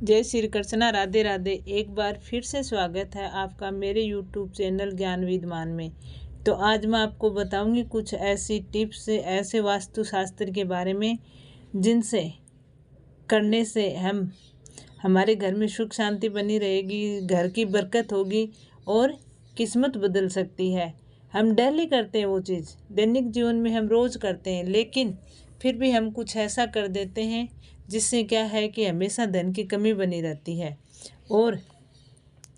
जय श्री कृष्णा, राधे राधे। एक बार फिर से स्वागत है आपका मेरे YouTube चैनल ज्ञान विद्वान में। तो आज मैं आपको बताऊंगी कुछ ऐसी टिप्स, ऐसे वास्तुशास्त्र के बारे में जिनसे करने से हमारे घर में सुख शांति बनी रहेगी, घर की बरकत होगी और किस्मत बदल सकती है। हम डेली करते हैं वो चीज़, दैनिक जीवन में हम रोज़ करते हैं, लेकिन फिर भी हम कुछ ऐसा कर देते हैं जिससे क्या है कि हमेशा धन की कमी बनी रहती है और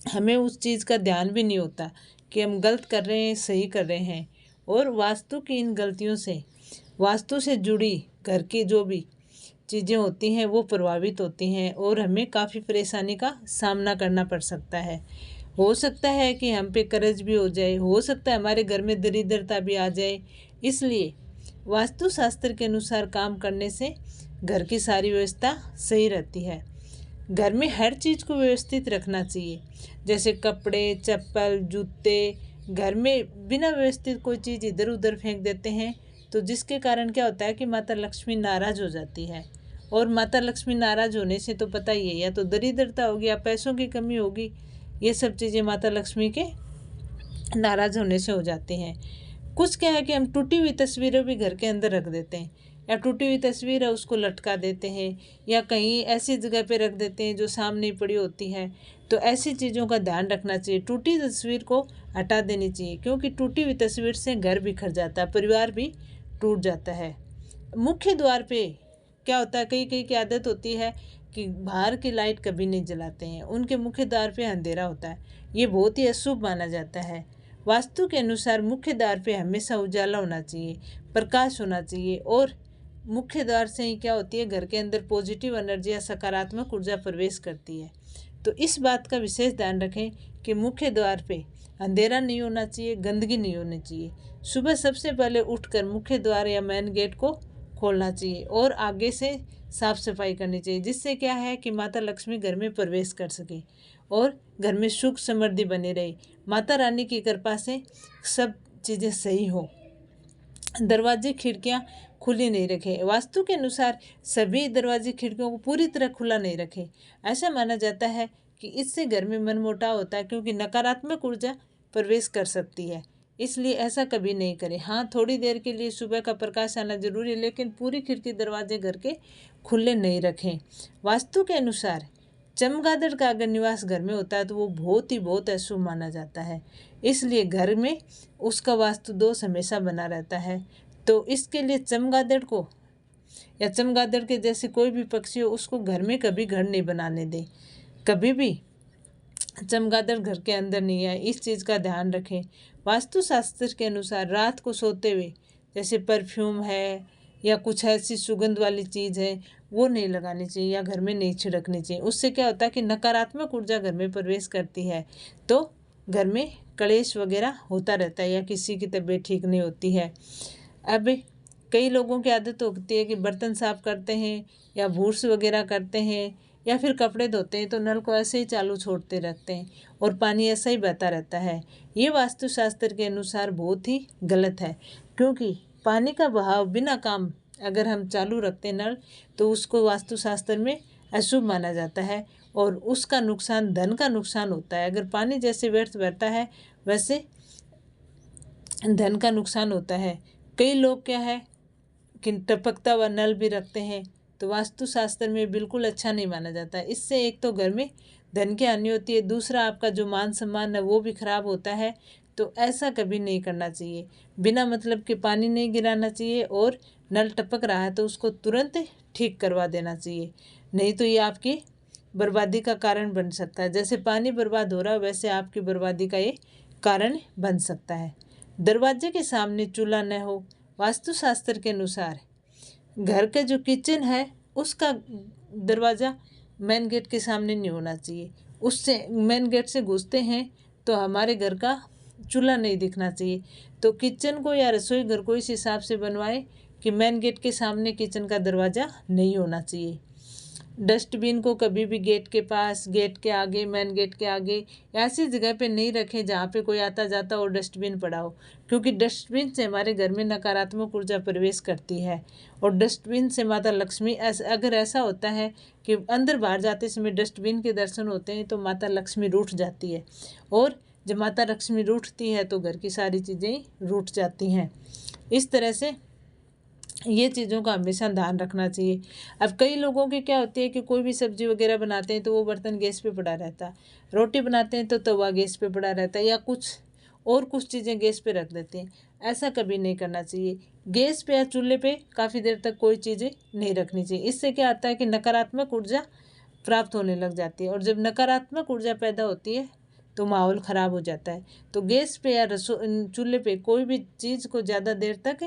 हमें उस चीज़ का ध्यान भी नहीं होता कि हम गलत कर रहे हैं, सही कर रहे हैं। और वास्तु की इन गलतियों से, वास्तु से जुड़ी घर की जो भी चीज़ें होती हैं वो प्रभावित होती हैं और हमें काफ़ी परेशानी का सामना करना पड़ सकता है। हो सकता है कि हम पे कर्ज भी हो जाए, हो सकता है हमारे घर में दरिद्रता भी आ जाए। इसलिए वास्तुशास्त्र के अनुसार काम करने से घर की सारी व्यवस्था सही रहती है। घर में हर चीज़ को व्यवस्थित रखना चाहिए, जैसे कपड़े, चप्पल, जूते। घर में बिना व्यवस्थित कोई चीज़ इधर उधर फेंक देते हैं तो जिसके कारण क्या होता है कि माता लक्ष्मी नाराज़ हो जाती है। और माता लक्ष्मी नाराज़ होने से तो पता ही है, या तो दरिद्रता होगी या पैसों की कमी होगी। ये सब चीज़ें माता लक्ष्मी के नाराज़ होने से हो जाती हैं। कुछ क्या है कि हम टूटी हुई तस्वीरें भी घर के अंदर रख देते हैं, या टूटी हुई तस्वीर है उसको लटका देते हैं, या कहीं ऐसी जगह पे रख देते हैं जो सामने पड़ी होती है। तो ऐसी चीज़ों का ध्यान रखना चाहिए। टूटी तस्वीर को हटा देनी चाहिए, क्योंकि टूटी हुई तस्वीर से घर बिखर जाता है, परिवार भी टूट जाता है। मुख्य द्वार पे क्या होता है, कई कई की आदत होती है कि बाहर की लाइट कभी नहीं जलाते हैं, उनके मुख्य द्वार पे अंधेरा होता है। ये बहुत ही अशुभ माना जाता है। वास्तु के अनुसार मुख्य द्वार पे हमेशा उजाला होना चाहिए, प्रकाश होना चाहिए। और मुख्य द्वार से ही क्या होती है, घर के अंदर पॉजिटिव एनर्जी या सकारात्मक ऊर्जा प्रवेश करती है। तो इस बात का विशेष ध्यान रखें कि मुख्य द्वार पे अंधेरा नहीं होना चाहिए, गंदगी नहीं होनी चाहिए। सुबह सबसे पहले उठकर मुख्य द्वार या मेन गेट को खोलना चाहिए और आगे से साफ सफाई करनी चाहिए, जिससे क्या है कि माता लक्ष्मी घर में प्रवेश कर सके और घर में सुख समृद्धि बनी रहे। माता रानी की कृपा से सब चीज़ें सही हो। दरवाजे खिड़कियां खुली नहीं रखें। वास्तु के अनुसार सभी दरवाजे खिड़कियों को पूरी तरह खुला नहीं रखें। ऐसा माना जाता है कि इससे घर में मनमुटाव होता है, क्योंकि नकारात्मक ऊर्जा प्रवेश कर सकती है। इसलिए ऐसा कभी नहीं करें। हाँ, थोड़ी देर के लिए सुबह का प्रकाश आना जरूरी है, लेकिन पूरी खिड़की दरवाजे घर के खुले नहीं रखें। वास्तु के अनुसार चमगादड़ का अगर निवास घर में होता है तो वो बहुत अशुभ माना जाता है। इसलिए घर में उसका वास्तु दोष हमेशा बना रहता है। तो इसके लिए चमगादड़ को या चमगादड़ के जैसे कोई भी पक्षी हो, उसको घर में कभी घर नहीं बनाने दें। कभी भी चमगादड़ घर के अंदर नहीं आए, इस चीज़ का ध्यान रखें। वास्तुशास्त्र के अनुसार रात को सोते हुए जैसे परफ्यूम है या कुछ ऐसी सुगंध वाली चीज़ है वो नहीं लगानी चाहिए या घर में नहीं छिड़कनी चाहिए। उससे क्या होता है कि नकारात्मक ऊर्जा घर में प्रवेश करती है, तो घर में कलेश वगैरह होता रहता है या किसी की तबीयत ठीक नहीं होती है। अब कई लोगों की आदत होती है कि बर्तन साफ करते हैं या ब्रश वगैरह करते हैं या फिर कपड़े धोते हैं तो नल को ऐसे ही चालू छोड़ते रहते हैं और पानी ऐसा ही बहता रहता है। ये वास्तुशास्त्र के अनुसार बहुत ही गलत है, क्योंकि पानी का बहाव बिना काम अगर हम चालू रखते हैं नल, तो उसको वास्तुशास्त्र में अशुभ माना जाता है और उसका नुकसान, धन का नुकसान होता है। अगर पानी जैसे व्यर्थ बहता है वैसे धन का नुकसान होता है। कई लोग क्या है कि टपकता हुआ नल भी रखते हैं, तो वास्तुशास्त्र में बिल्कुल अच्छा नहीं माना जाता है। इससे एक तो घर में धन की हानि होती है, दूसरा आपका जो मान सम्मान है वो भी खराब होता है। तो ऐसा कभी नहीं करना चाहिए। बिना मतलब के पानी नहीं गिराना चाहिए और नल टपक रहा है तो उसको तुरंत ठीक करवा देना चाहिए, नहीं तो ये आपकी बर्बादी का कारण बन सकता है। जैसे पानी बर्बाद हो रहा है वैसे आपकी बर्बादी का ये कारण बन सकता है। दरवाजे के सामने चूल्हा न हो। वास्तुशास्त्र के अनुसार घर का जो किचन है उसका दरवाज़ा मेन गेट के सामने नहीं होना चाहिए। उससे मेन गेट से घुसते हैं तो हमारे घर का चूल्हा नहीं दिखना चाहिए। तो किचन को या रसोई घर को इस हिसाब से बनवाए कि मेन गेट के सामने किचन का दरवाज़ा नहीं होना चाहिए। डस्टबिन को कभी भी गेट के पास, गेट के आगे, मेन गेट के आगे ऐसी जगह पे नहीं रखें जहाँ पे कोई आता जाता और डस्टबिन पड़ा हो, क्योंकि डस्टबिन से हमारे घर में नकारात्मक ऊर्जा प्रवेश करती है। और डस्टबिन से माता लक्ष्मी, अगर ऐसा होता है कि अंदर बाहर जाते समय डस्टबिन के दर्शन होते हैं तो माता लक्ष्मी रूठ जाती है, और जब माता लक्ष्मी रूठती है तो घर की सारी चीज़ें रूठ जाती हैं। इस तरह से ये चीज़ों का हमेशा ध्यान रखना चाहिए। अब कई लोगों की क्या होती है कि कोई भी सब्जी वगैरह बनाते हैं तो वो बर्तन गैस पे पड़ा रहता है, रोटी बनाते हैं तो तवा गैस पे पड़ा रहता है, या कुछ चीज़ें गैस पे रख देते हैं। ऐसा कभी नहीं करना चाहिए। गैस पे या चूल्हे पे काफ़ी देर तक कोई चीज़ें नहीं रखनी चाहिए। इससे क्या आता है कि नकारात्मक ऊर्जा प्राप्त होने लग जाती है, और जब नकारात्मक ऊर्जा पैदा होती है तो माहौल ख़राब हो जाता है। तो गैस पे या चूल्हे पे कोई भी चीज़ को ज़्यादा देर तक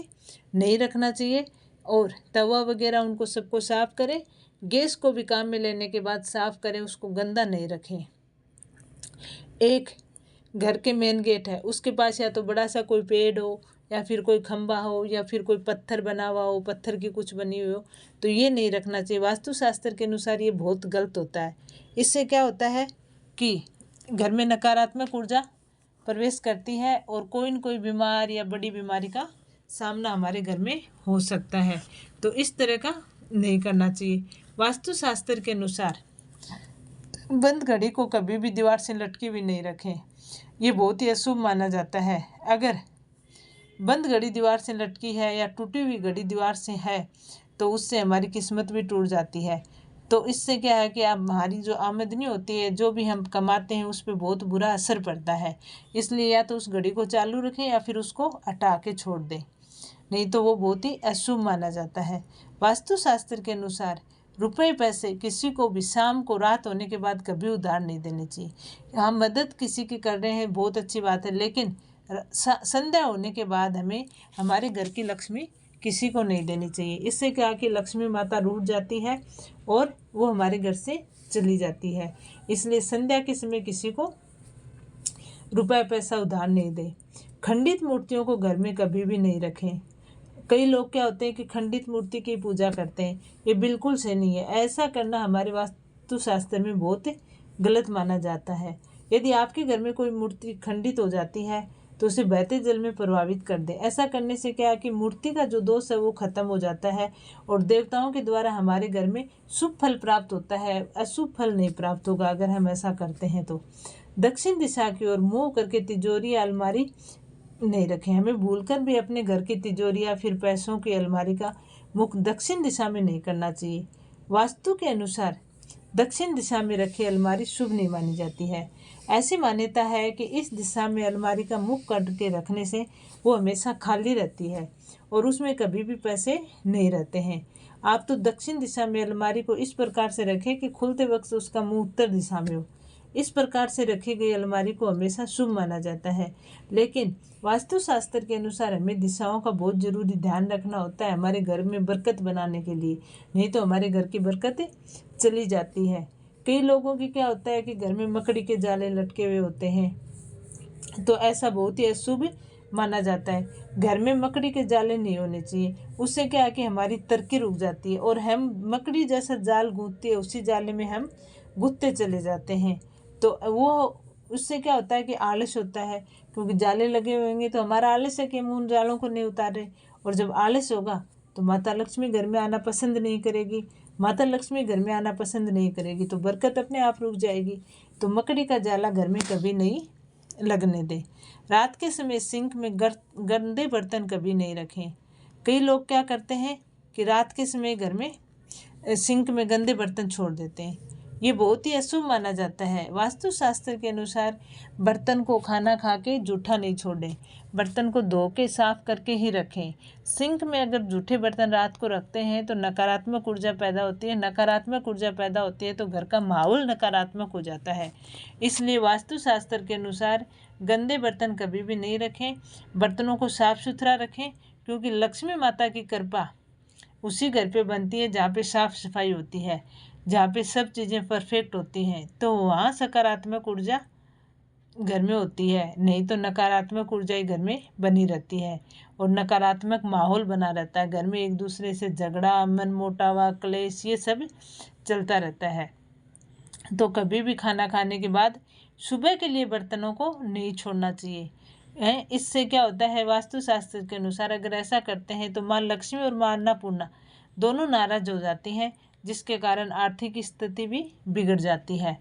नहीं रखना चाहिए, और तवा वगैरह उनको सबको साफ़ करें। गैस को भी काम में लेने के बाद साफ़ करें, उसको गंदा नहीं रखें। एक घर के मेन गेट है, उसके पास या तो बड़ा सा कोई पेड़ हो, या फिर कोई खंबा हो, या फिर कोई पत्थर बना हुआ हो, पत्थर की कुछ बनी हुई हो, तो ये नहीं रखना चाहिए। वास्तुशास्त्र के अनुसार ये बहुत गलत होता है। इससे क्या होता है कि घर में नकारात्मक ऊर्जा प्रवेश करती है, और कोई न कोई बीमार या बड़ी बीमारी का सामना हमारे घर में हो सकता है। तो इस तरह का नहीं करना चाहिए। वास्तुशास्त्र के अनुसार बंद घड़ी को कभी भी दीवार से लटकी हुई नहीं रखें, ये बहुत ही अशुभ माना जाता है। अगर बंद घड़ी दीवार से लटकी है या टूटी हुई घड़ी दीवार से है तो उससे हमारी किस्मत भी टूट जाती है। तो इससे क्या है कि अब हमारी जो आमदनी होती है, जो भी हम कमाते हैं, उस पर बहुत बुरा असर पड़ता है। इसलिए या तो उस घड़ी को चालू रखें या फिर उसको हटा के छोड़ दें, नहीं तो वो बहुत ही अशुभ माना जाता है। वास्तुशास्त्र के अनुसार रुपए पैसे किसी को भी शाम को, रात होने के बाद कभी उधार नहीं देने चाहिए। हम मदद किसी की कर रहे हैं, बहुत अच्छी बात है, लेकिन संध्या होने के बाद हमें हमारे घर की लक्ष्मी किसी को नहीं देनी चाहिए। इससे क्या कि लक्ष्मी माता रूठ जाती है और वो हमारे घर से चली जाती है। इसलिए संध्या के समय किसी को रुपए पैसा उधार नहीं दे। खंडित मूर्तियों को घर में कभी भी नहीं रखें। कई लोग क्या होते हैं कि खंडित मूर्ति की पूजा करते हैं, ये बिल्कुल सही नहीं है। ऐसा करना हमारे वास्तुशास्त्र में बहुत गलत माना जाता है। यदि आपके घर में कोई मूर्ति खंडित हो जाती है तो उसे बहते जल में प्रभावित कर दें। ऐसा करने से क्या है कि मूर्ति का जो दोष है वो खत्म हो जाता है, और देवताओं के द्वारा हमारे घर में शुभ फल प्राप्त होता है, अशुभ फल नहीं प्राप्त होगा अगर हम ऐसा करते हैं तो। दक्षिण दिशा की ओर मुँह करके तिजोरी या अलमारी नहीं रखें। हमें भूलकर भी अपने घर की तिजोरी या फिर पैसों की अलमारी का मुख दक्षिण दिशा में नहीं करना चाहिए। वास्तु के अनुसार दक्षिण दिशा में रखी अलमारी शुभ नहीं मानी जाती है। ऐसी मान्यता है कि इस दिशा में अलमारी का मुख करके रखने से वो हमेशा खाली रहती है और उसमें कभी भी पैसे नहीं रहते हैं। आप तो दक्षिण दिशा में अलमारी को इस प्रकार से रखें कि खुलते वक्त उसका मुंह उत्तर दिशा में हो। इस प्रकार से रखी गई अलमारी को हमेशा शुभ माना जाता है। लेकिन वास्तुशास्त्र के अनुसार हमें दिशाओं का बहुत ज़रूरी ध्यान रखना होता है हमारे घर में बरकत बनाने के लिए, नहीं तो हमारे घर की बरकत चली जाती है। कई लोगों की क्या होता है कि घर में मकड़ी के जाले लटके हुए होते हैं, तो ऐसा बहुत ही अशुभ माना जाता है। घर में मकड़ी के जाले नहीं होने चाहिए। उससे क्या है कि हमारी तरक्की रुक जाती है और हम मकड़ी जैसा जाल गूंथते हैं, उसी जाले में हम गुत्ते चले जाते हैं। तो वो उससे क्या होता है कि आलस होता है, क्योंकि जाले लगे हुए होंगे तो हमारा आलस है कि हम उन जालों को नहीं उतारे, और जब आलस होगा तो माता लक्ष्मी घर में आना पसंद नहीं करेगी। माता लक्ष्मी घर में आना पसंद नहीं करेगी तो बरकत अपने आप रुक जाएगी। तो मकड़ी का जाला घर में कभी नहीं लगने दें। रात के समय सिंक में गंदे बर्तन कभी नहीं रखें। कई लोग क्या करते हैं कि रात के समय घर में सिंक में गंदे बर्तन छोड़ देते हैं, ये बहुत ही अशुभ माना जाता है। वास्तुशास्त्र के अनुसार बर्तन को खाना खा के जूठा नहीं छोड़ें, बर्तन को धो के साफ करके ही रखें। सिंक में अगर जूठे बर्तन रात को रखते हैं तो नकारात्मक ऊर्जा पैदा होती है। नकारात्मक ऊर्जा पैदा होती है तो घर का माहौल नकारात्मक हो जाता है। इसलिए वास्तुशास्त्र के अनुसार गंदे बर्तन कभी भी नहीं रखें। बर्तनों को साफ सुथरा रखें, क्योंकि लक्ष्मी माता की कृपा उसी घर पे बनती है जहाँ पे साफ सफाई होती है, जहाँ पे सब चीज़ें परफेक्ट होती हैं, तो वहाँ सकारात्मक ऊर्जा घर में होती है, नहीं तो नकारात्मक ऊर्जा ही घर में बनी रहती है और नकारात्मक माहौल बना रहता है। घर में एक दूसरे से झगड़ा, मनमुटावा, क्लेश ये सब चलता रहता है। तो कभी भी खाना खाने के बाद सुबह के लिए बर्तनों को नहीं छोड़ना चाहिए। इससे क्या होता है, वास्तुशास्त्र के अनुसार अगर ऐसा करते हैं तो माँ लक्ष्मी और माँ अन्नपूर्णा दोनों नाराज हो जाती हैं, जिसके कारण आर्थिक स्थिति भी बिगड़ जाती है।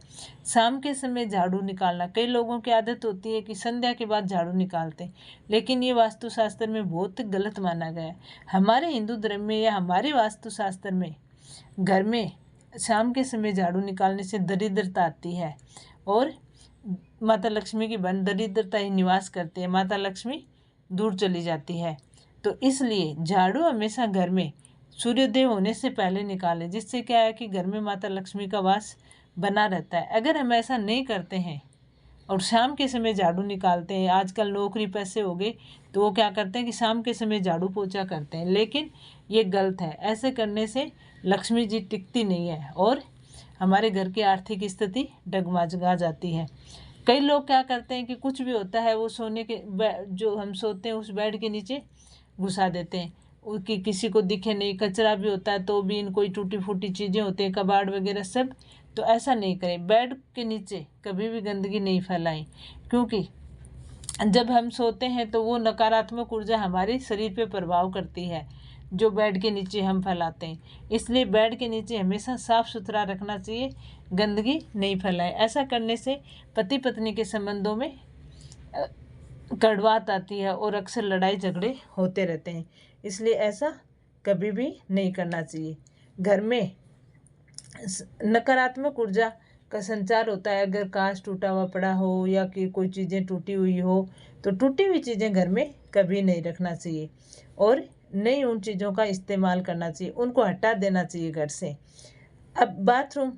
शाम के समय झाड़ू निकालना, कई लोगों की आदत होती है कि संध्या के बाद झाड़ू निकालते हैं, लेकिन ये वास्तुशास्त्र में बहुत गलत माना गया है। हमारे हिंदू धर्म में या हमारे वास्तुशास्त्र में घर में शाम के समय झाड़ू निकालने से दरिद्रता आती है और माता लक्ष्मी की बन दरिद्रता ही निवास करती है, माता लक्ष्मी दूर चली जाती है। तो इसलिए झाड़ू हमेशा घर में सूर्योदय होने से पहले निकालें, जिससे क्या है कि घर में माता लक्ष्मी का वास बना रहता है। अगर हम ऐसा नहीं करते हैं और शाम के समय झाड़ू निकालते हैं, आजकल नौकरी पैसे हो गए तो वो क्या करते हैं कि शाम के समय झाड़ू पोछा करते हैं, लेकिन ये गलत है। ऐसे करने से लक्ष्मी जी टिकती नहीं है और हमारे घर की आर्थिक स्थिति डगमगा जाती है। कई लोग क्या करते हैं कि कुछ भी होता है वो सोने के जो हम सोते हैं उस बेड के नीचे घुसा देते हैं कि किसी को दिखे नहीं। कचरा भी होता है तो भी इन कोई टूटी फूटी चीज़ें होती हैं, कबाड़ वगैरह सब, तो ऐसा नहीं करें। बेड के नीचे कभी भी गंदगी नहीं फैलाएं, क्योंकि जब हम सोते हैं तो वो नकारात्मक ऊर्जा हमारे शरीर पे प्रभाव करती है जो बेड के नीचे हम फैलाते हैं। इसलिए बेड के नीचे हमेशा साफ़ सुथरा रखना चाहिए, गंदगी नहीं फैलाएं। ऐसा करने से पति पत्नी के संबंधों में कड़वाहट आती है और अक्सर लड़ाई झगड़े होते रहते हैं। इसलिए ऐसा कभी भी नहीं करना चाहिए। घर में नकारात्मक ऊर्जा का संचार होता है। अगर कांच टूटा हुआ पड़ा हो या कि कोई चीज़ें टूटी हुई हो तो टूटी हुई चीज़ें घर में कभी नहीं रखना चाहिए और नहीं उन चीज़ों का इस्तेमाल करना चाहिए, उनको हटा देना चाहिए घर से। अब बाथरूम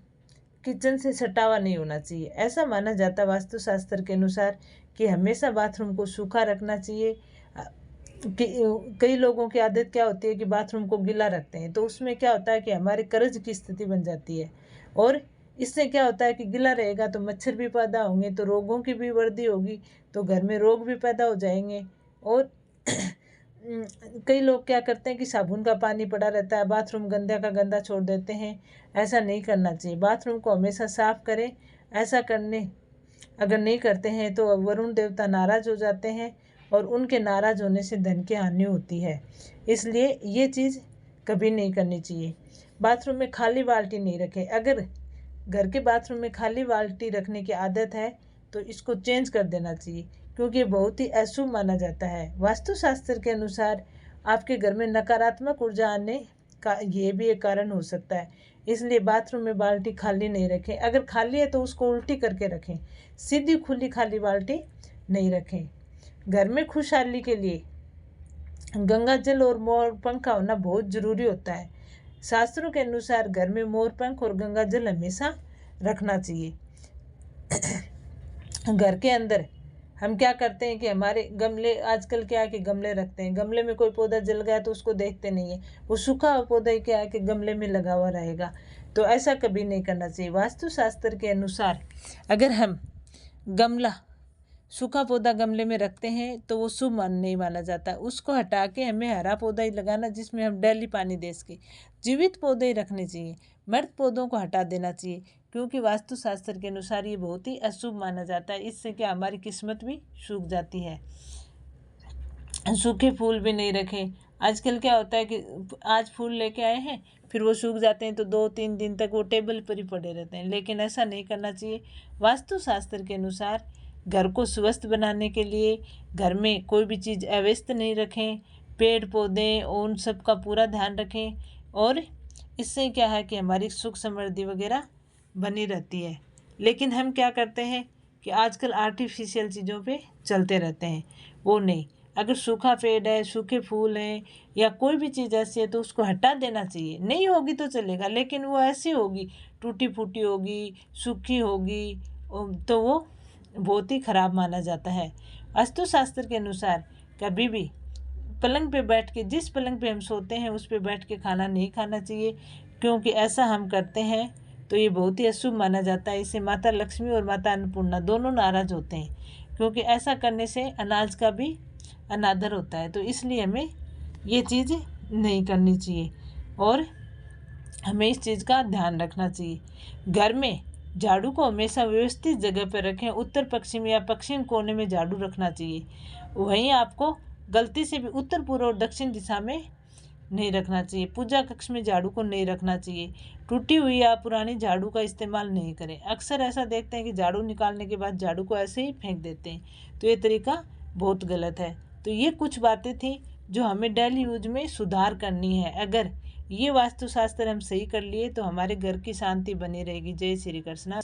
किचन से सटा हुआ नहीं होना चाहिए। ऐसा माना जाता है वास्तुशास्त्र के अनुसार कि हमेशा बाथरूम को सूखा रखना चाहिए। कई लोगों की आदत क्या होती है कि बाथरूम को गीला रखते हैं, तो उसमें क्या होता है कि हमारे कर्ज की स्थिति बन जाती है और इससे क्या होता है कि गीला रहेगा तो मच्छर भी पैदा होंगे, तो रोगों की भी वृद्धि होगी, तो घर में रोग भी पैदा हो जाएंगे। और कई लोग क्या करते हैं कि साबुन का पानी पड़ा रहता है, बाथरूम गंदा का गंदा छोड़ देते हैं। ऐसा नहीं करना चाहिए, बाथरूम को हमेशा साफ करें। ऐसा करने अगर नहीं करते हैं तो वरुण देवता नाराज़ हो जाते हैं और उनके नाराज़ होने से धन की हानि होती है। इसलिए ये चीज़ कभी नहीं करनी चाहिए। बाथरूम में खाली बाल्टी नहीं रखें। अगर घर के बाथरूम में खाली बाल्टी रखने की आदत है तो इसको चेंज कर देना चाहिए, क्योंकि ये बहुत ही अशुभ माना जाता है। वास्तुशास्त्र के अनुसार आपके घर में नकारात्मक ऊर्जा आने का ये भी एक कारण हो सकता है। इसलिए बाथरूम में बाल्टी खाली नहीं रखें। अगर खाली है तो उसको उल्टी करके रखें, सीधी खुली खाली बाल्टी नहीं रखें। घर में खुशहाली के लिए गंगा जल और मोर पंख का होना बहुत ज़रूरी होता है। शास्त्रों के अनुसार घर में मोर पंख और गंगा जल हमेशा रखना चाहिए। घर के अंदर हम क्या करते हैं कि हमारे गमले, आजकल क्या है कि गमले रखते हैं, गमले में कोई पौधा जल गया तो उसको देखते नहीं है, वो सूखा हुआ पौधा ही क्या है कि गमले में लगा हुआ रहेगा। तो ऐसा कभी नहीं करना चाहिए। वास्तुशास्त्र के अनुसार अगर हम गमला सूखा पौधा गमले में रखते हैं तो वो शुभ नहीं माना जाता। उसको हटा के हमें हरा पौधा ही लगाना, जिसमें हम डेली पानी दे सके। जीवित पौधे ही रखने चाहिए, मृत पौधों को हटा देना चाहिए, क्योंकि वास्तुशास्त्र के अनुसार ये बहुत ही अशुभ माना जाता है। इससे क्या हमारी किस्मत भी सूख जाती है। सूखे फूल भी नहीं रखें। आजकल क्या होता है कि आज फूल लेके आए हैं फिर वो सूख जाते हैं तो 2-3 दिन तक वो टेबल पर ही पड़े रहते हैं, लेकिन ऐसा नहीं करना चाहिए। वास्तुशास्त्र के अनुसार घर को स्वस्थ बनाने के लिए घर में कोई भी चीज़ अव्यस्त नहीं रखें, पेड़ पौधे उन सब का पूरा ध्यान रखें और इससे क्या है कि हमारी सुख समृद्धि वगैरह बनी रहती है। लेकिन हम क्या करते हैं कि आजकल आर्टिफिशियल चीज़ों पे चलते रहते हैं, वो नहीं। अगर सूखा पेड़ है, सूखे फूल हैं या कोई भी चीज़ ऐसी है तो उसको हटा देना चाहिए। नहीं होगी तो चलेगा, लेकिन वो ऐसी होगी, टूटी फूटी होगी, सूखी होगी, तो वो बहुत ही खराब माना जाता है। वास्तुशास्त्र के अनुसार कभी भी पलंग पे बैठ के, जिस पलंग पे हम सोते हैं उस पे बैठ के खाना नहीं खाना चाहिए, क्योंकि ऐसा हम करते हैं तो ये बहुत ही अशुभ माना जाता है। इससे माता लक्ष्मी और माता अन्नपूर्णा दोनों नाराज होते हैं, क्योंकि ऐसा करने से अनाज का भी अनादर होता है। तो इसलिए हमें ये चीज़ नहीं करनी चाहिए और हमें इस चीज़ का ध्यान रखना चाहिए। घर में झाड़ू को हमेशा व्यवस्थित जगह पर रखें। उत्तर पश्चिम या पश्चिम कोने में झाड़ू रखना चाहिए। वहीं आपको गलती से भी उत्तर पूर्व और दक्षिण दिशा में नहीं रखना चाहिए। पूजा कक्ष में झाड़ू को नहीं रखना चाहिए। टूटी हुई या पुरानी झाड़ू का इस्तेमाल नहीं करें। अक्सर ऐसा देखते हैं कि झाड़ू निकालने के बाद झाड़ू को ऐसे ही फेंक देते हैं, तो ये तरीका बहुत गलत है। तो ये कुछ बातें थी जो हमें डेली यूज में सुधार करनी है। अगर ये वास्तुशास्त्र हम सही कर लिए तो हमारे घर की शांति बनी रहेगी। जय श्री कृष्ण।